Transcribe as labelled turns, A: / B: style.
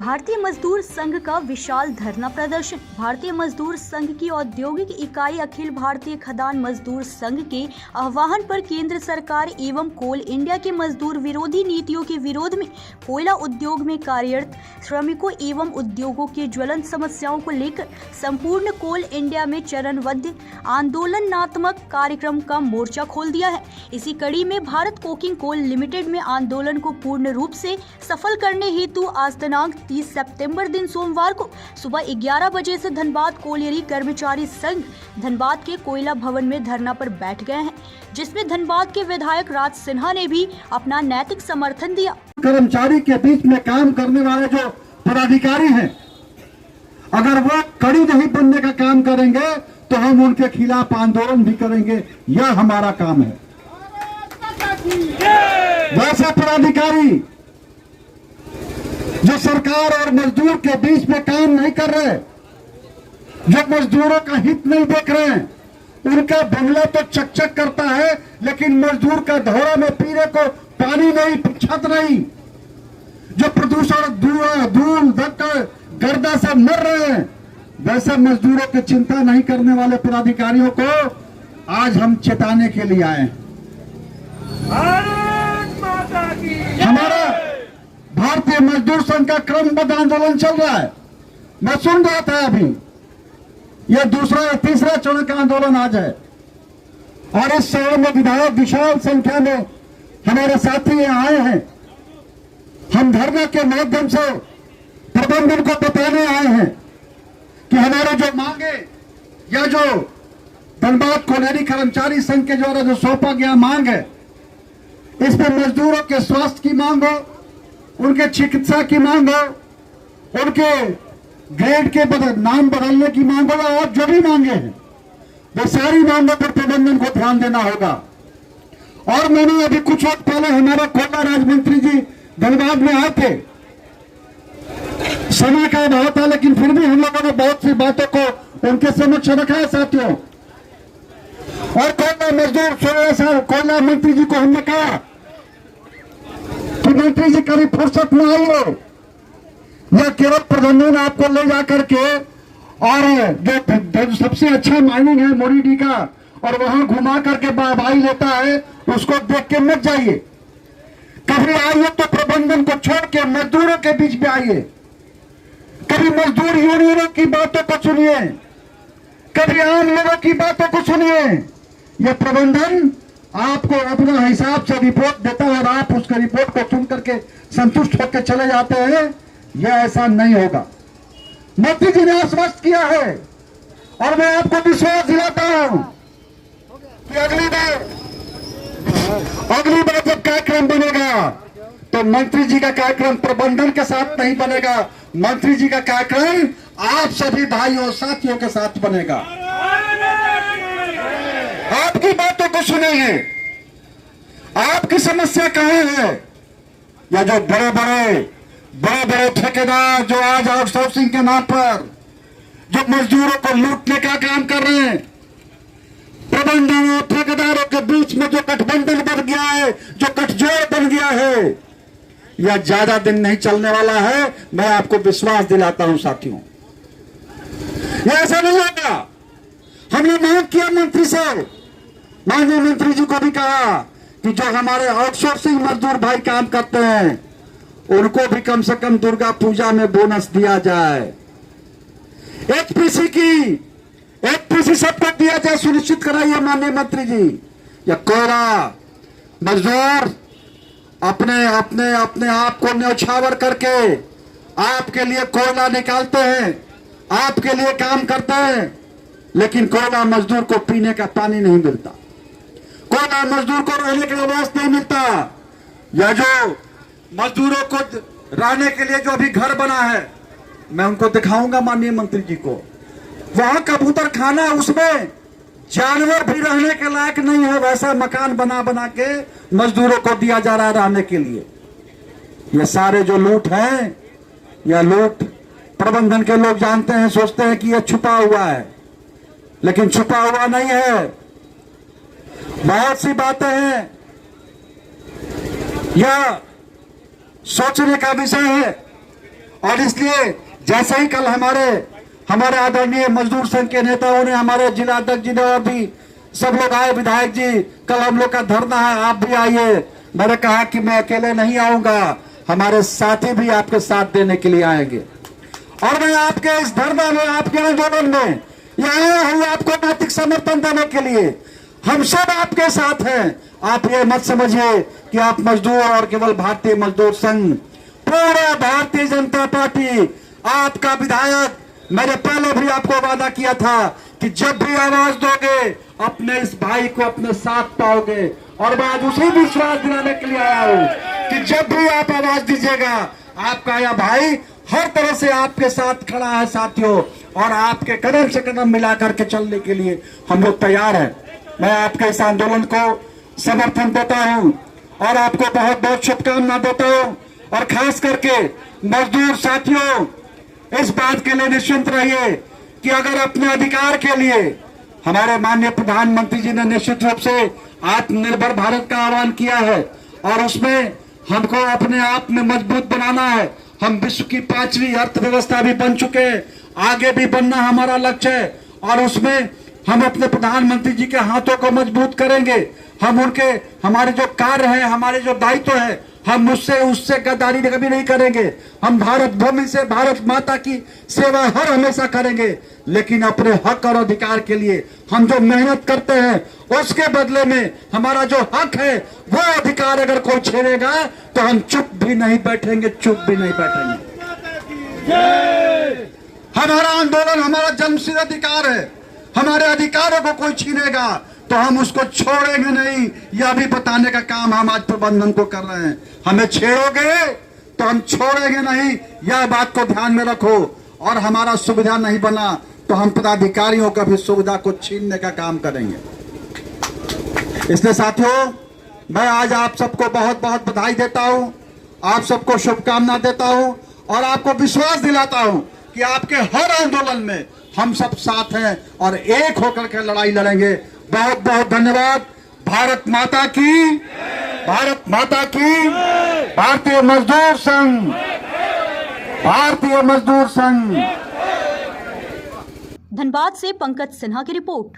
A: भारतीय मजदूर संघ का विशाल धरना प्रदर्शन। भारतीय मजदूर संघ की औद्योगिक इकाई अखिल भारतीय खदान मजदूर संघ के आह्वान पर केंद्र सरकार एवं कोल इंडिया के मजदूर विरोधी नीतियों के विरोध में कोयला उद्योग में कार्यरत श्रमिकों एवं उद्योगों के ज्वलंत समस्याओं को लेकर संपूर्ण कोल इंडिया में चरणबद्ध आंदोलनात्मक कार्यक्रम का मोर्चा खोल दिया है। इसी कड़ी में भारत कोकिंग कोल लिमिटेड में आंदोलन को पूर्ण रूप से सफल करने हेतु आज दिनांक 30 सितंबर दिन सोमवार को सुबह 11 बजे से धनबाद कोलियरी कर्मचारी संघ धनबाद के कोयला भवन में धरना पर बैठ गए हैं, जिसमें धनबाद के विधायक राज सिन्हा ने भी अपना नैतिक समर्थन दिया।
B: कर्मचारी के बीच में काम करने वाले जो पदाधिकारी हैं, अगर वो कड़ी नहीं बनने का काम करेंगे तो हम उनके खिलाफ आंदोलन भी करेंगे। यह हमारा काम है। वैसे पदाधिकारी जो सरकार और मजदूर के बीच में काम नहीं कर रहे, जो मजदूरों का हित नहीं देख रहे हैं, उनका बंगला तो चकचक करता है, लेकिन मजदूर का धोरा में पीने को पानी नहीं, छत नहीं, जो प्रदूषण धूल धक्कर गर्दा से मर रहे हैं, वैसे मजदूरों की चिंता नहीं करने वाले पदाधिकारियों को आज हम चेताने के लिए आए हैं। हमारा भारतीय मजदूर संघ का क्रमबद्ध आंदोलन चल रहा है। मैं सुन रहा था अभी, यह दूसरा या तीसरा चरण का आंदोलन आज है और इस शहर में विधायक विशाल संख्या में हमारे साथी यहाँ आए हैं। हम धरना के माध्यम से प्रबंधन को बताने आए हैं कि हमारे जो मांगे या जो धनबाद कोलियरी कर्मचारी संघ के द्वारा जो सौंपा गया मांग है, इसमें मजदूरों के स्वास्थ्य की मांग हो, उनके चिकित्सा की मांग हो, उनके ग्रेड के नाम बदलने की मांग हो, और जो भी मांगे हैं वो सारी मांगों पर प्रबंधन को ध्यान देना होगा। और मैंने अभी कुछ वक्त पहले हमारा कोयला राज्य मंत्री जी धनबाद में आए थे। समय का अभाव था, लेकिन फिर भी हम लोगों ने बहुत सी बातों को उनके समक्ष रखा है साथियों। और कोयला मजदूर कोयला मंत्री जी को हमने कहा कि मंत्री जी कभी फुर्सत में आइए, या केवल प्रबंधन आपको ले जाकर के और जो सबसे अच्छा माइनिंग है मोरीडी का, और वहां घुमा करके भाई लेता है, उसको देख के मत जाइए। कभी आइए तो प्रबंधन को छोड़ के मजदूरों के बीच में आइए, कभी मजदूर यूनियनों की बातों को सुनिए, कभी आम लोगों की बातों को सुनिए। यह प्रबंधन आपको अपना हिसाब से रिपोर्ट देता है और आप उसके रिपोर्ट को सुन करके संतुष्ट होकर चले जाते हैं। यह ऐसा नहीं होगा। मंत्री जी ने आश्वस्त किया है और मैं आपको विश्वास दिलाता हूं कि अगली बार जब कार्यक्रम बनेगा तो मंत्री जी का कार्यक्रम प्रबंधन के साथ नहीं बनेगा, मंत्री जी का कार्यक्रम आप सभी भाइयों साथियों के साथ बनेगा। आपकी बातों को सुनेंगे, आपकी समस्या कहां है, या जो बड़े बड़े ठेकेदार जो आज आउटसोर्सिंग के नाम पर जो मजदूरों को लूटने का काम कर रहे हैं, प्रबंधन और ठेकेदारों के बीच में जो गठबंधन बन गया है, जो गठजोड़ बन गया है, यह ज्यादा दिन नहीं चलने वाला है। मैं आपको विश्वास दिलाता हूं साथियों, यह ऐसा नहीं होगा। हमने मांग किया मंत्री से, माननीय मंत्री जी को भी कहा कि जो हमारे आउटसोर्सिंग मजदूर भाई काम करते हैं, उनको भी कम से कम दुर्गा पूजा में बोनस दिया जाए। एचपीसी सबको दिया जाए, सुनिश्चित कराइए माननीय मंत्री जी। या कोयला मजदूर अपने आप को न्यौछावर करके आपके लिए कोयला निकालते हैं, आपके लिए काम करते हैं, लेकिन कोयला मजदूर को पीने का पानी नहीं मिलता, कोयला मजदूर को रहने का आवास नहीं मिलता, या जो मजदूरों को रहने के लिए जो अभी घर बना है, मैं उनको दिखाऊंगा माननीय मंत्री जी को, वहां कबूतर खाना, उसमें जानवर भी रहने के लायक नहीं है, वैसा मकान बना के मजदूरों को दिया जा रहा है रहने के लिए। ये सारे जो लूट है, या लूट प्रबंधन के लोग जानते हैं, सोचते हैं कि यह छुपा हुआ है, लेकिन छुपा हुआ नहीं है। बहुत सी बातें हैं, यह सोचने का विषय है और इसलिए जैसे ही कल हमारे आदरणीय मजदूर संघ के नेताओं ने, हमारे जिला अध्यक्ष जी ने और भी सब लोग आए, विधायक जी, कल हम लोग का धरना है, आप भी आइए। मैंने कहा कि मैं अकेले नहीं आऊंगा, हमारे साथी भी आपके साथ देने के लिए आएंगे। और मैं आपके इस धरना में, आपके आंदोलन में आया हूं आपको नैतिक समर्थन देने के लिए। हम सब आपके साथ हैं। आप ये मत समझिए कि आप मजदूर और केवल भारतीय मजदूर संघ, पूरा भारतीय जनता पार्टी, आपका विधायक, मैंने पहले भी आपको वादा किया था कि जब भी आवाज दोगे अपने इस भाई को अपने साथ पाओगे। और मैं आज उसी विश्वास दिलाने के लिए आया हूं कि जब भी आप आवाज दीजिएगा, आपका यह भाई हर तरह से आपके साथ खड़ा है साथियों, और आपके कदम से कदम मिला करके चलने के लिए हम लोग तैयार हैं। मैं आपके इस आंदोलन को समर्थन देता हूं और आपको बहुत बहुत शुभकामना देता हूं। और खास करके मजदूर साथियों, इस बात के लिए निश्चिंत रहिए कि अगर अपने अधिकार के लिए, हमारे माननीय प्रधानमंत्री जी ने निश्चित रूप से आत्मनिर्भर भारत का आह्वान किया है और उसमें हमको अपने आप में मजबूत बनाना है। हम विश्व की 5वीं अर्थव्यवस्था भी बन चुके हैं, आगे भी बनना हमारा लक्ष्य है। और उसमें हम अपने प्रधानमंत्री जी के हाथों को मजबूत करेंगे। हम उनके, हमारे जो कार्य है, हमारे जो दायित्व है, हम उससे गद्दारी कभी नहीं करेंगे। हम भारत भूमि से, भारत माता की सेवा हर हमेशा करेंगे, लेकिन अपने हक और अधिकार के लिए हम जो मेहनत करते हैं उसके बदले में हमारा जो हक है, वो अधिकार अगर कोई छीनेगा तो हम चुप भी नहीं बैठेंगे, चुप भी नहीं बैठेंगे। हमारा आंदोलन हमारा जन्मसिद्ध अधिकार है। हमारे अधिकारों को कोई छीनेगा तो हम उसको छोड़ेंगे नहीं। यह भी बताने का काम हम आज प्रबंधन को कर रहे हैं। हमें छेड़ोगे तो हम छोड़ेंगे नहीं, यह बात को ध्यान में रखो। और हमारा सुविधा नहीं बना तो हम पदाधिकारियों का भी सुविधा को छीनने का काम करेंगे। इसलिए साथियों, मैं आज आप सबको बहुत बहुत बधाई देता हूं, आप सबको शुभकामना देता हूं और आपको विश्वास दिलाता हूं कि आपके हर आंदोलन में हम सब साथ हैं और एक होकर के लड़ाई लड़ेंगे। बहुत बहुत धन्यवाद। भारत माता की, भारत माता की, भारतीय मजदूर संघ, भारतीय मजदूर संघ।
A: धनबाद से पंकज सिन्हा की रिपोर्ट।